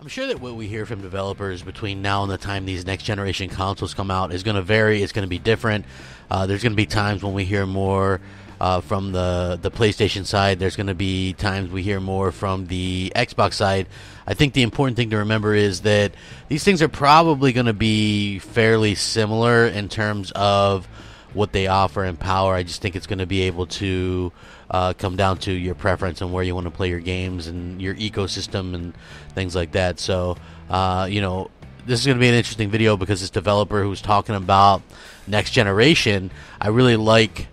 I'm sure that what we hear from developers between now and the time these next generation consoles come out is going to vary. It's going to be different. There's going to be times when we hear more from the PlayStation side. There's going to be times we hear more from the Xbox side. I think the important thing to remember is that these things are probably going to be fairly similar in terms of what they offer in power. I just think it's going to be able to come down to your preference and where you want to play your games and your ecosystem and things like that. So, this is going to be an interesting video because this developer who's talking about next generation, I really like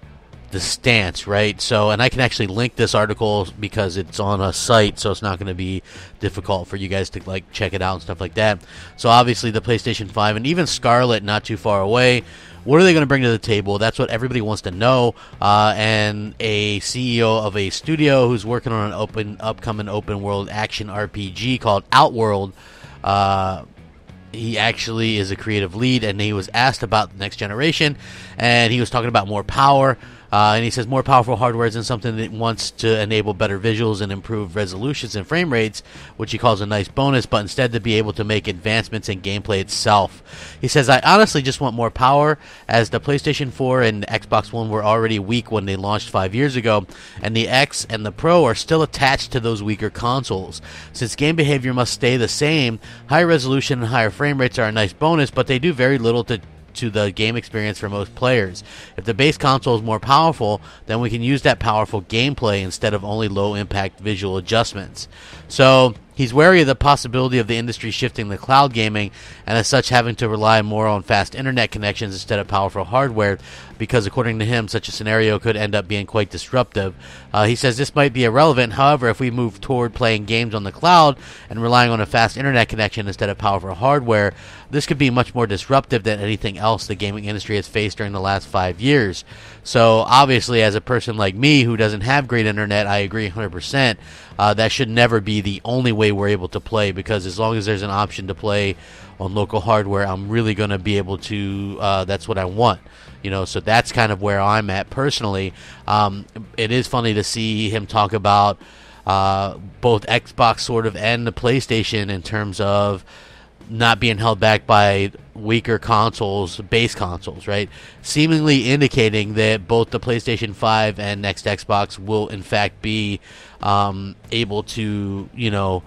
the stance, right? So, and I can actually link this article because it's on a site, so it's not going to be difficult for you guys to like check it out and stuff like that. So obviously the PlayStation 5 and even Scarlett not too far away. What are they going to bring to the table? That's what everybody wants to know. And a CEO of a studio who's working on an upcoming open world action RPG called Outworld. He actually is a creative lead, and he was asked about the next generation, and he was talking about more power. And he says more powerful hardware isn't something that wants to enable better visuals and improve resolutions and frame rates, which he calls a nice bonus, but instead to be able to make advancements in gameplay itself. He says, I honestly just want more power, as the PlayStation 4 and Xbox One were already weak when they launched 5 years ago, and the X and the Pro are still attached to those weaker consoles. Since game behavior must stay the same, higher resolution and higher frame rates are a nice bonus, but they do very little to the game experience for most players. If the base console is more powerful, then we can use that powerful gameplay instead of only low impact visual adjustments. So he's wary of the possibility of the industry shifting to cloud gaming, and as such having to rely more on fast internet connections instead of powerful hardware, because according to him such a scenario could end up being quite disruptive. He says this might be irrelevant, however, if we move toward playing games on the cloud and relying on a fast internet connection instead of powerful hardware, this could be much more disruptive than anything else the gaming industry has faced during the last 5 years. So obviously, as a person like me who doesn't have great internet, I agree 100%. That should never be the only way we're able to play, because as long as there's an option to play on local hardware, I'm really going to be able to, that's what I want. So that's kind of where I'm at personally. It is funny to see him talk about both Xbox sort of and the PlayStation in terms of not being held back by weaker consoles, base consoles, right? Seemingly indicating that both the PlayStation 5 and next Xbox will in fact be able to,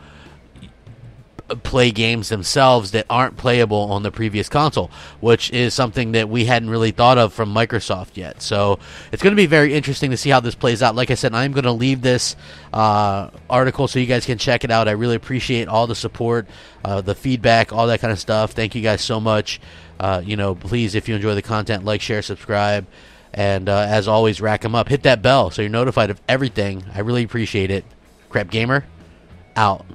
play games themselves that aren't playable on the previous console, which is something that we hadn't really thought of from Microsoft yet. So it's going to be very interesting to see how this plays out. Like I said, I'm going to leave this article so you guys can check it out. I really appreciate all the support, the feedback, all that kind of stuff. Thank you guys so much. Please, if you enjoy the content, like, share, subscribe, and as always, rack them up. Hit that bell so you're notified of everything. I really appreciate it. Crapgamer, out.